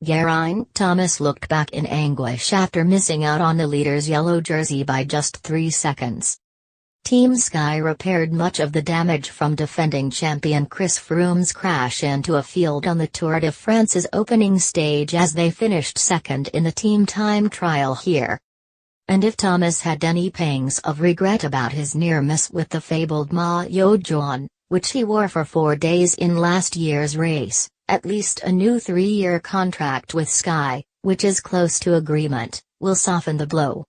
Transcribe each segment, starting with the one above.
Geraint Thomas looked back in anguish after missing out on the leader's yellow jersey by just 3 seconds. Team Sky repaired much of the damage from defending champion Chris Froome's crash into a field on the Tour de France's opening stage as they finished second in the team time trial here. And if Thomas had any pangs of regret about his near miss with the fabled maillot jaune, which he wore for 4 days in last year's race, at least a new 3-year contract with Sky, which is close to agreement, will soften the blow.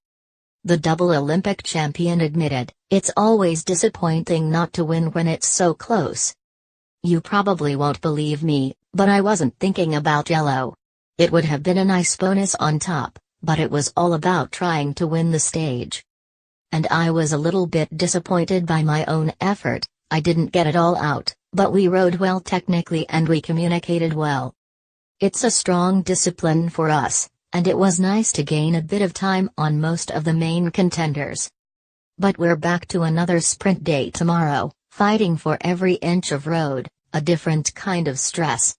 The double Olympic champion admitted, "It's always disappointing not to win when it's so close. You probably won't believe me, but I wasn't thinking about yellow. It would have been a nice bonus on top, but it was all about trying to win the stage. And I was a little bit disappointed by my own effort. I didn't get it all out, but we rode well technically and we communicated well. It's a strong discipline for us, and it was nice to gain a bit of time on most of the main contenders. But we're back to another sprint day tomorrow, fighting for every inch of road, a different kind of stress."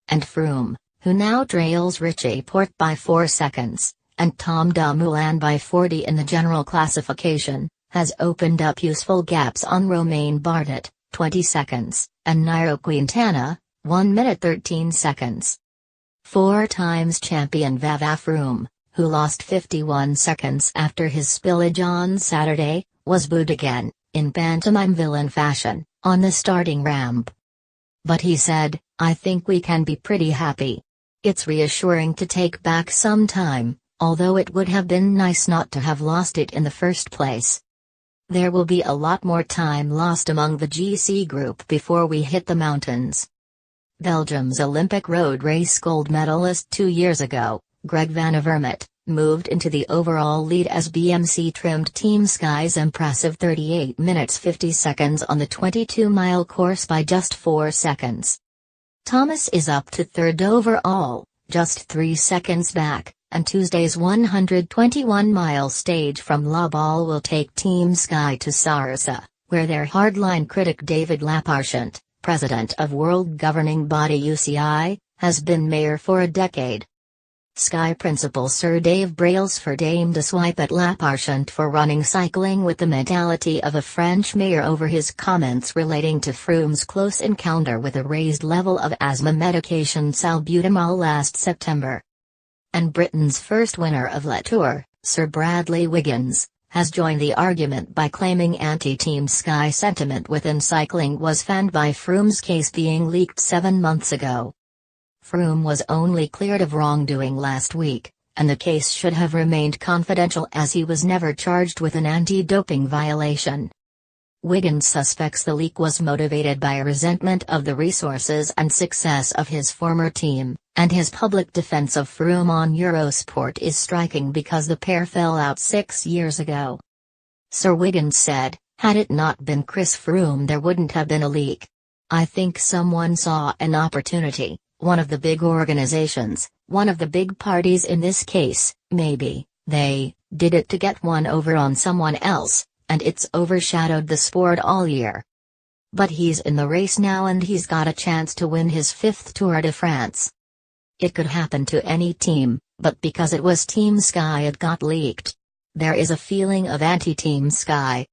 And Froome, who now trails Richie Porte by 4 seconds, and Tom Dumoulin by 40 in the general classification, has opened up useful gaps on Romain Bardet, 20 seconds, and Nairo Quintana, 1 minute 13 seconds. 4 times champion Froome, who lost 51 seconds after his spillage on Saturday, was booed again, in pantomime villain fashion, on the starting ramp. But he said, "I think we can be pretty happy. It's reassuring to take back some time, although it would have been nice not to have lost it in the first place. There will be a lot more time lost among the GC group before we hit the mountains." Belgium's Olympic road race gold medalist 2 years ago, Greg Van Avermaet, moved into the overall lead as BMC trimmed Team Sky's impressive 38 minutes 50 seconds on the 22-mile course by just 4 seconds. Thomas is up to third overall, just 3 seconds back, and Tuesday's 121-mile stage from La Balle will take Team Sky to Sarsa, where their hardline critic David Lapparchant, president of world governing body UCI, has been mayor for a decade. Sky principal Sir Dave Brailsford aimed a swipe at Lapparchant for running cycling with the mentality of a French mayor over his comments relating to Froome's close encounter with a raised level of asthma medication salbutamol last September. And Britain's first winner of Le Tour, Sir Bradley Wiggins, has joined the argument by claiming anti-Team Sky sentiment within cycling was fanned by Froome's case being leaked 7 months ago. Froome was only cleared of wrongdoing last week, and the case should have remained confidential as he was never charged with an anti-doping violation. Wiggins suspects the leak was motivated by a resentment of the resources and success of his former team, and his public defense of Froome on Eurosport is striking because the pair fell out 6 years ago. Sir Wiggins said, "Had it not been Chris Froome there wouldn't have been a leak. I think someone saw an opportunity, one of the big organizations, one of the big parties in this case, maybe, they did it to get one over on someone else, and it's overshadowed the sport all year. But he's in the race now and he's got a chance to win his 5th Tour de France. It could happen to any team, but because it was Team Sky it got leaked. There is a feeling of anti-Team Sky,